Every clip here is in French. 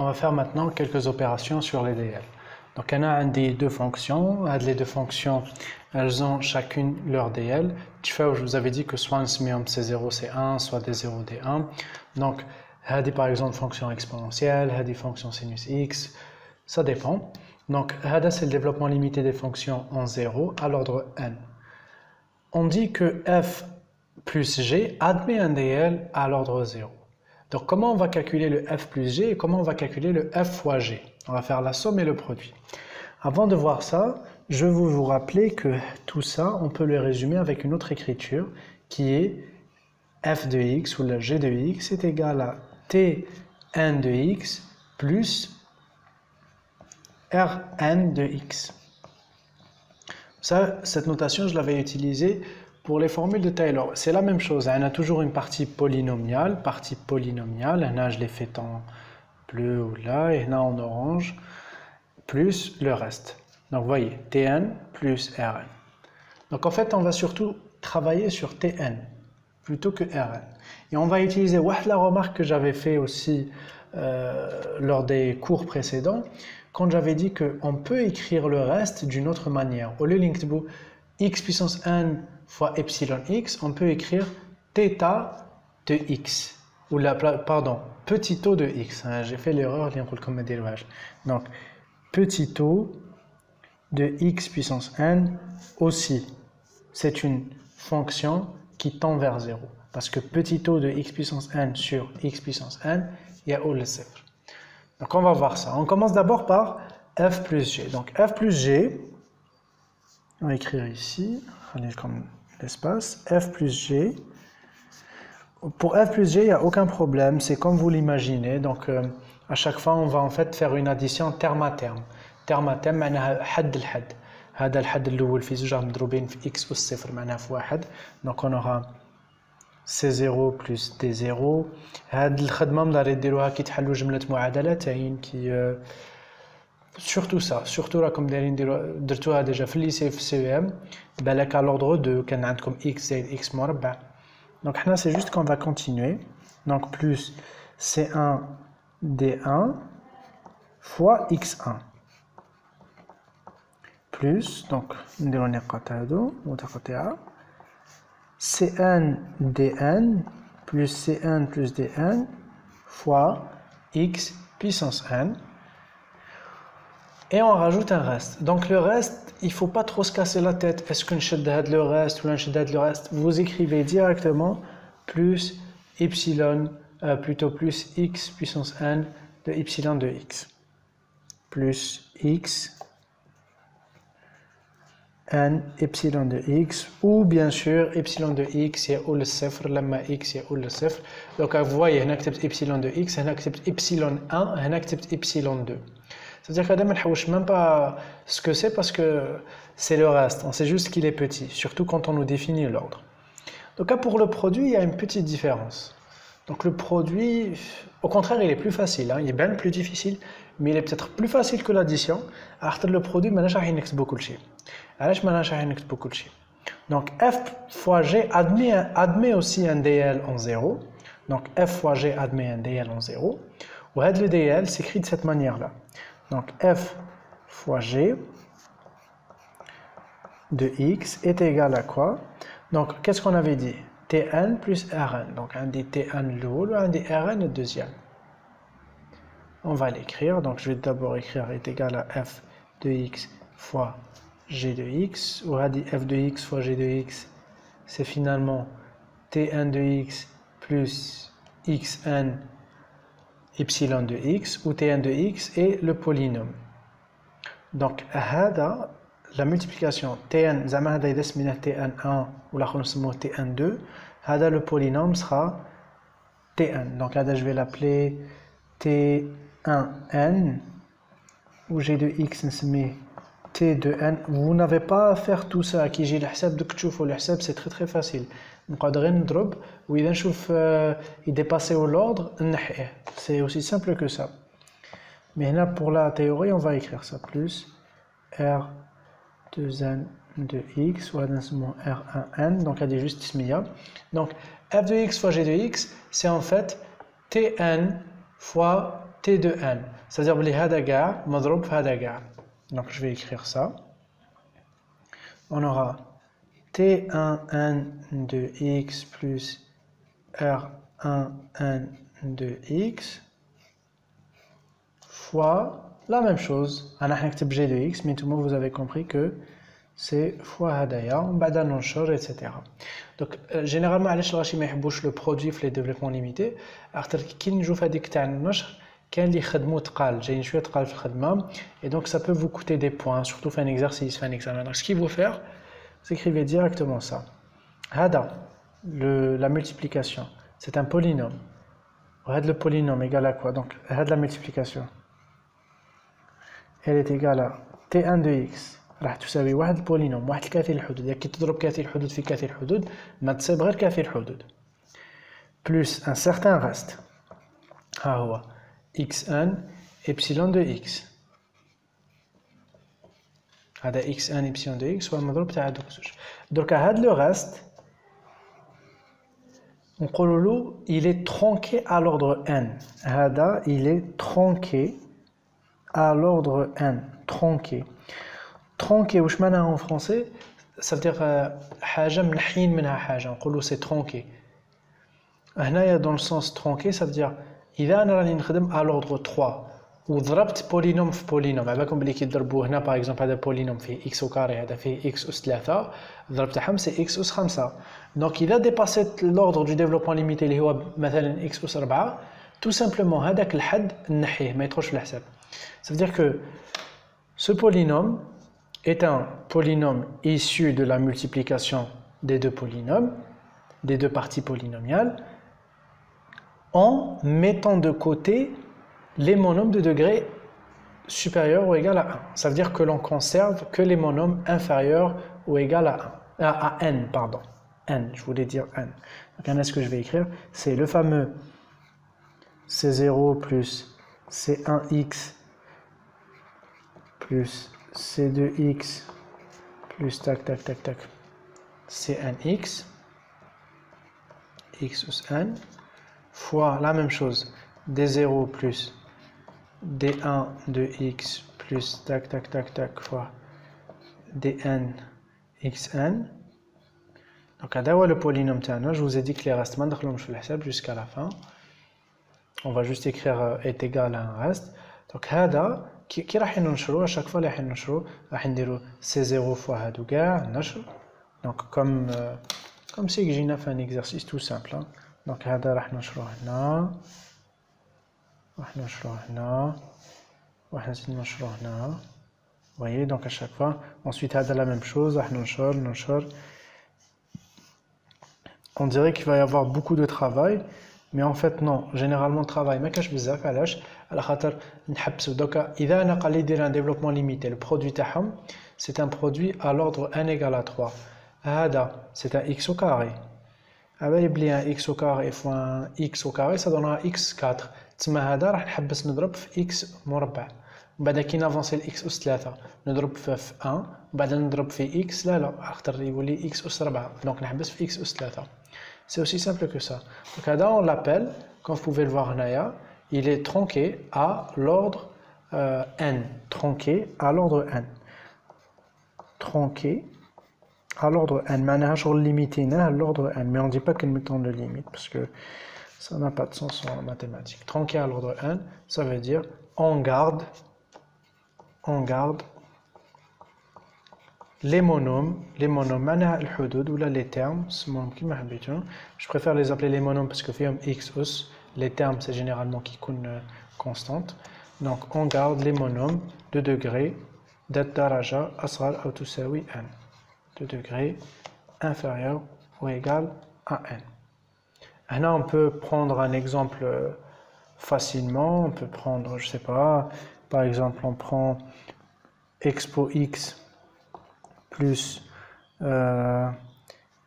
on va faire maintenant quelques opérations sur les DL. Donc on a des deux fonctions, les deux fonctions elles ont chacune leur DL. Je vous avais dit que soit un semium C0 C1, soit D0 D1. Donc par exemple fonction exponentielle, des fonctions sinus x, ça dépend. Donc c'est le développement limité des fonctions en 0 à l'ordre n. On dit que f plus g admet un DL à l'ordre 0. Donc comment on va calculer le f plus g et comment on va calculer le f fois g? On va faire la somme et le produit. Avant de voir ça, je veux vous rappeler que tout ça, on peut le résumer avec une autre écriture qui est f de x ou la g de x est égal à tn de x plus rn de x. Ça, cette notation, je l'avais utilisée pour les formules de Taylor. C'est la même chose, on a toujours une partie polynomiale, là je l'ai fait en bleu ou là, et là en orange, plus le reste. Donc vous voyez, Tn plus Rn. Donc en fait, on va surtout travailler sur Tn plutôt que Rn. Et on va utiliser la remarque que j'avais fait aussi lors des cours précédents, quand j'avais dit qu'on peut écrire le reste d'une autre manière. Au lieu de x puissance n fois epsilon x, on peut écrire θ de x. Ou pardon, petit o de x. J'ai fait l'erreur, donc petit o de x puissance n aussi. C'est une fonction qui tend vers 0. Parce que petit o de x puissance n sur x puissance n, il y a o le 0. Donc on va voir ça. On commence d'abord par f plus g. Donc f plus g, on va écrire ici, comme l'espace, f plus g. Pour f plus g, il n'y a aucun problème, c'est comme vous l'imaginez. Donc à chaque fois, on va en fait faire une addition terme à terme. terme à terme, معناها حد الحد. هذا الحد الأول في زوج مضروبين في x والصفر معناها في واحد. Donc on aura C0 plus D0. هاد الخدمة مداري ديروها كي تحلوا جملة معادلتين كي surtout ça, surtout là comme دايرين درتوها déjà في الليسي في CEM بالك à l'ordre 2 كان عندكم x زائد x مربع. Donc là c'est juste qu'on va continuer. Donc plus C1 D1 fois x1 plus donc نديرو النقاط هادو متقاطعة Cn dn plus Cn plus dn fois x puissance n. Et on rajoute un reste. Donc le reste, il ne faut pas trop se casser la tête. Est-ce qu'on shadad le reste ou on shadad le reste? Vous écrivez directement plus epsilon, plutôt plus x puissance n de epsilon de x. Plus x n epsilon de x ou bien sûr epsilon de x est ou le 0 لما x est ou le 0. Donc vous voyez, on accepte epsilon de x, on accepte epsilon 1, on accepte epsilon 2. C'est-à-dire que on ne sait même pas ce que c'est parce que c'est le reste, on sait juste qu'il est petit, surtout quand on nous définit l'ordre. Donc pour le produit, il y a une petite différence. Donc le produit, au contraire, il est plus facile, hein. Il est bien plus difficile, mais il est peut-être plus facile que l'addition. Alors le produit, ماناش راح نكتبو كل شيء. علاش ماناش راح نكتبو كل شيء. Donc f fois g admet aussi un DL en 0. Donc f fois g admet un DL en 0. Ou le DL s'écrit de cette manière-là. Donc f fois g de x est égal à quoi? Donc qu'est-ce qu'on avait dit? Tn plus Rn. Donc un des Tn le haut, un des Rn le deuxième. On va l'écrire. Donc je vais d'abord écrire est égal à f de x fois g de x. Ou f de x fois g de x, c'est finalement Tn de x plus xn epsilon de x, où Tn de x est le polynôme. Donc la multiplication Tn, زعما هذا إذا سميناه Tn1 والآخر نسموه Tn2, هذا le polynôme sera Tn. Donc là je vais l'appeler T1n, où g de x نسميه T2n. Vous n'avez pas à faire tout ça. كي يجي الحساب دوك تشوفوا الحساب c'est très facile. نقعد غير نضرب وإذا نشوف يديباسيو l'ordre نحيه. C'est aussi simple que ça. Mais là pour la théorie on va écrire ça plus R2n de x, ou R1n, donc elle est juste smia. Donc f de x fois g de x, c'est en fait Tn fois t de n. C'est-à-dire que هذا كاع مضروب في هذا كاع. Donc je vais écrire ça. On aura T1n de x plus R1n de x fois la même chose. On a un g de x, mais tout le monde vous avez compris que c'est fois hadaya, bada nonchor, etc. Donc généralement, علاش الغاشي ما يحبوش le produit في les développements limités. أكثر كي نجوا في هذيك تاع النشر كاين اللي يخدموا تقال جايين شويه تقال في الخدمه et donc ça peut vous coûter des points surtout في un exercice في un examen. Donc ce qu'il faut faire, vous écrivez directement ça. Hada, la multiplication, c'est un polynôme. Had le polynôme égale à quoi? Donc had la multiplication, elle est égale à T1 de x راح تساوي واحد البولينوم واحد الكثير الحدود. يعني كي تضرب كثير الحدود في كثير الحدود ما تصيب غير كثير الحدود plus un certain reste. ها هو xn epsilon de x. هذا xn epsilon de x هو المضروب تاع هذوك زوج. دركا هاد لو ريست نقولوا له il est tronqué à l'ordre n. هذا il est tronqué à l'ordre n. Tronqué. Tronqué واش معناها en français? Ça veut dire حاجه منحين منها حاجه نقولوا c'est tronqué. هنايا dans le sens tronqué ça veut dire إذا أنا راني نخدم à l'ordre 3 وضربت بولينوم في بولينوم على بالكم بلي كي تضربوا هنا باغ اكزومبل هذا بولينوم فيه اكس او كاري هذا فيه اكس اس 3 ضرب تاعهم سي اكس اس 5 دونك إذا ديباسيت لوردر دو ديفلوبمون ليميتي اللي هو مثلا اكس اس 4 تو سامبلومون هذاك الحد نحيه ما يدخلش في الحساب. Ça veut dire que ce polynôme est un polynôme issu de la multiplication des deux polynômes, des deux parties polynomiales, en mettant de côté les monômes de degré supérieur ou égal à 1. Ça veut dire que l'on conserve que les monômes inférieurs ou égal à n, pardon. N, je voulais dire n. Donc, ce que je vais écrire, c'est le fameux C0 plus C1x plus C2x plus tac tac tac tac Cnx x plus n fois la même chose d0 plus d1 de x plus tac tac tac tac fois dn xn. Donc هذا هو le polynôme تاعنا. Je vous ai dit que les restes ما ندخلهمش في الحساب jusqu'à la fin. On va juste écrire est égal à un reste. Donc هذا كي راح ننشرو chaque fois اللي راح ننشرو راح نديرو c0 fois هادو كاع نشر. Donc comme si جينا في un exercice tout simple. Hein. Donc هذا راح ننشرو هنا راح ننشرو هنا راح نزيد ننشرو هنا. Vous voyez, donc à chaque fois. Ensuite هذا la même chose راح ننشر. On dirait qu'il va y avoir beaucoup de travail, mais en fait non. Généralement le travail ما كاش بزاف. علاش؟ على خاطر نحبسو دوكا إذا أنا قال لي دير un développement limité le produit تاعهم c'est un produit à l'ordre n égale à 3. هذا c'est un x au carré. عبالي بلي un x au carré fois un x au carré ça donnera x4. تسمى هذا راح نحبس نضرب في x مربع. بعد كي نافونسي الاكس اس 3 نضرب في 1 وبعد نضرب في x لا خاطر يولي x اس 4 دونك نحبس في x اس 3. C'est aussi simple que ça. Donc là, on l'appelle, comme vous pouvez le voir, il est tronqué à l'ordre n. Tronqué à l'ordre n. Tronqué à l'ordre n. Mais on limité à l'ordre n. Mais on ne dit pas quel temps de limite parce que ça n'a pas de sens en mathématiques. Tronqué à l'ordre n, ça veut dire on garde les monômes, معناها الحدود ولا les termes, كيما حبيتو. Je préfère les appeler les monômes parce que فيهم x us, les termes c'est généralement qui يكون constante. Donc on garde les monômes de degré درجة أصغر أو تساوي n, de degré inférieur ou égal à n. Là on peut prendre un exemple facilement, on peut prendre, je sais pas, par exemple on prend expo x plus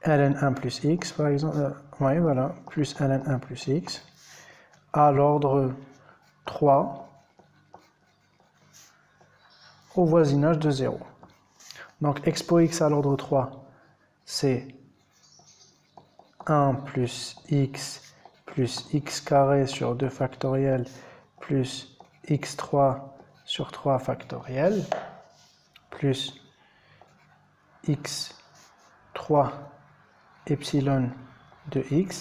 ln1 plus x, par exemple, oui, voilà, plus ln1 plus x, à l'ordre 3, au voisinage de 0. Donc, expo x à l'ordre 3, c'est 1 plus x carré sur 2 factoriel plus x3 sur 3 factoriel plus x3 epsilon de x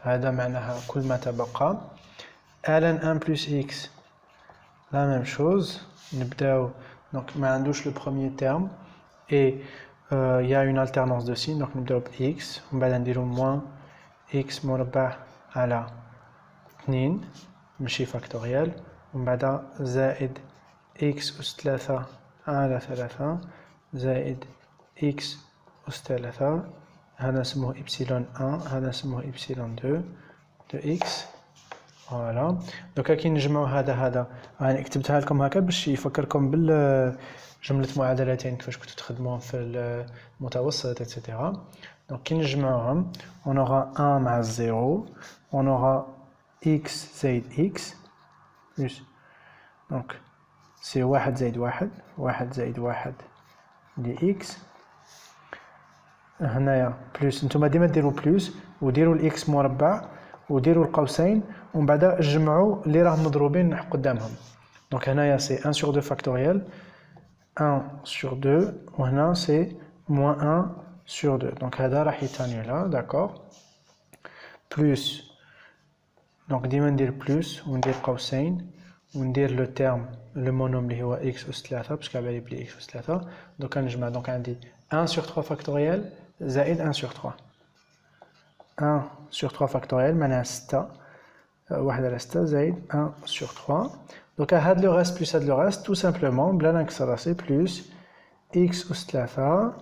هذا معناها كل ما تبقى ln 1 plus x la même chose نبداو donc ما عندوش le premier terme et il y a une alternance de signes donc نبداو ب x ومن بعد نديرو moins x مربع على 2 ماشي فاكتوريال ومن بعد زائد x أس 3 على 3 زائد x أس 3 هذا نسموه إبسيلون 1 هذا نسموه إبسيلون 2 de x فوالا دوكا كي نجمعو هذا يعني كتبتها لكم هكا باش يفكركم بالجملة معادلتين كيفاش كنتو تخدموهم في المتوسط etc. donc كي نجمعوهم on aura 1 مع 0 on aura x زائد x plus donc c'est 1 زائد 1 زائد 1 دي x هنايا بلس نتوما ديما ديروا بلس وديروا الاكس مربع وديروا القوسين ومن بعد جمعوا اللي راهم مضروبين قدامهم دونك هنايا سي 1 sur 2 فاكتوريال 1 sur 2 وهنا سي moins 1 sur 2 دونك هذا راح يتانيولا داكور بلس دونك ديما ندير بلس وندير قوسين وندير لو تيرم لو مونوم اللي هو x أس 3 باسكو على بالي بلي x أس 3 دوك نجمع دونك عندي 1 sur 3 فاكتوريال زائد 1 sur 3 1 sur 3 فاكتوريال معناها 6 1 على 6 زائد 1 sur 3 دوكا هاد لو ريست بلس هاد لو ريست تو سامبلومون بلا نكسر راسي بلس x أس 3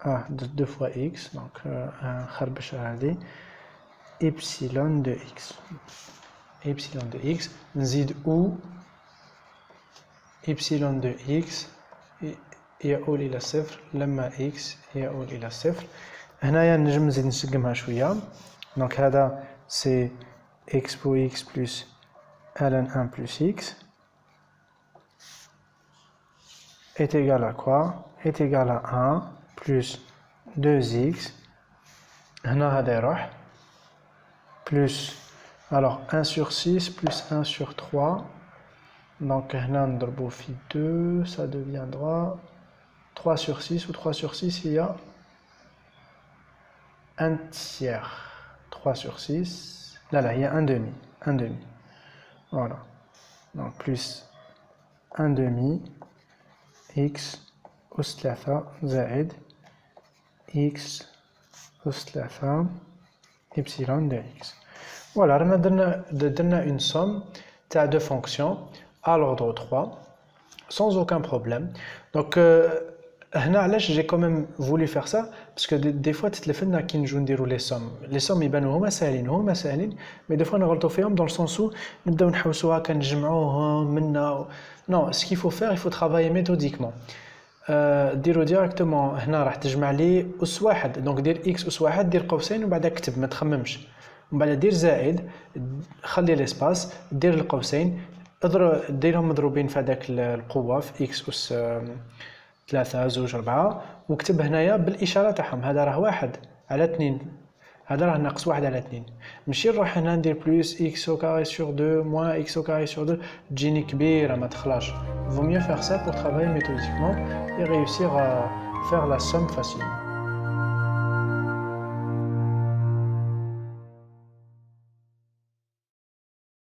2 fois x دونك نخربشها هادي إبسيلون دو x إبسيلون دو x نزيد او إبسيلون دو x يؤول إلى صفر لما x يؤول إلى صفر هنايا نجم نزيد نسقمها شوية دونك هذا سي x بو x بلس ln 1 plus x est égal à quoi? est égal à 1 plus 2x هنا هذا يروح plus alors 1 sur 6 plus 1 sur 3 donc هنا نضربو في 2 ça deviendra 3 sur 6 ou 3 sur 6 il y a un tiers 3 sur 6 là il y a un demi voilà donc plus un demi x أس 3 زائد x أس 3 إبسيلون دو x voilà رانا درنا une somme تاع deux fonctions à l'ordre 3 sans aucun problème donc هنا علاش j'ai quand même voulu faire ça parce que des fois تتلف لنا كي نجو نديرو لي سوم يبانو هما ساهلين mais des fois نغلطو فيهم dans le sens où نبداو نحوسوها كنجمعوهم منا non ce qu'il faut faire il faut travailler méthodiquement ديرو ديريكتومون هنا راح تجمع لي أس واحد دونك دير x أس واحد دير قوسين ومن بعد كتب ما تخممش ومن بعد دير زائد خلي ليسباس دير القوسين ديرهم مضروبين في هذاك القوة في x أس 3 2 4 وكتب هنايا بالإشارة تاعهم هذا راه 1 على 2 هذا راه ناقص 1 على 2 ماشي نروح هنا ندير بلس x au carré sur 2 moins x au carré sur 2 تجيني كبيرة ما تخلاش vaut mieux faire ça pour travailler méthodiquement et réussir à faire la somme facilement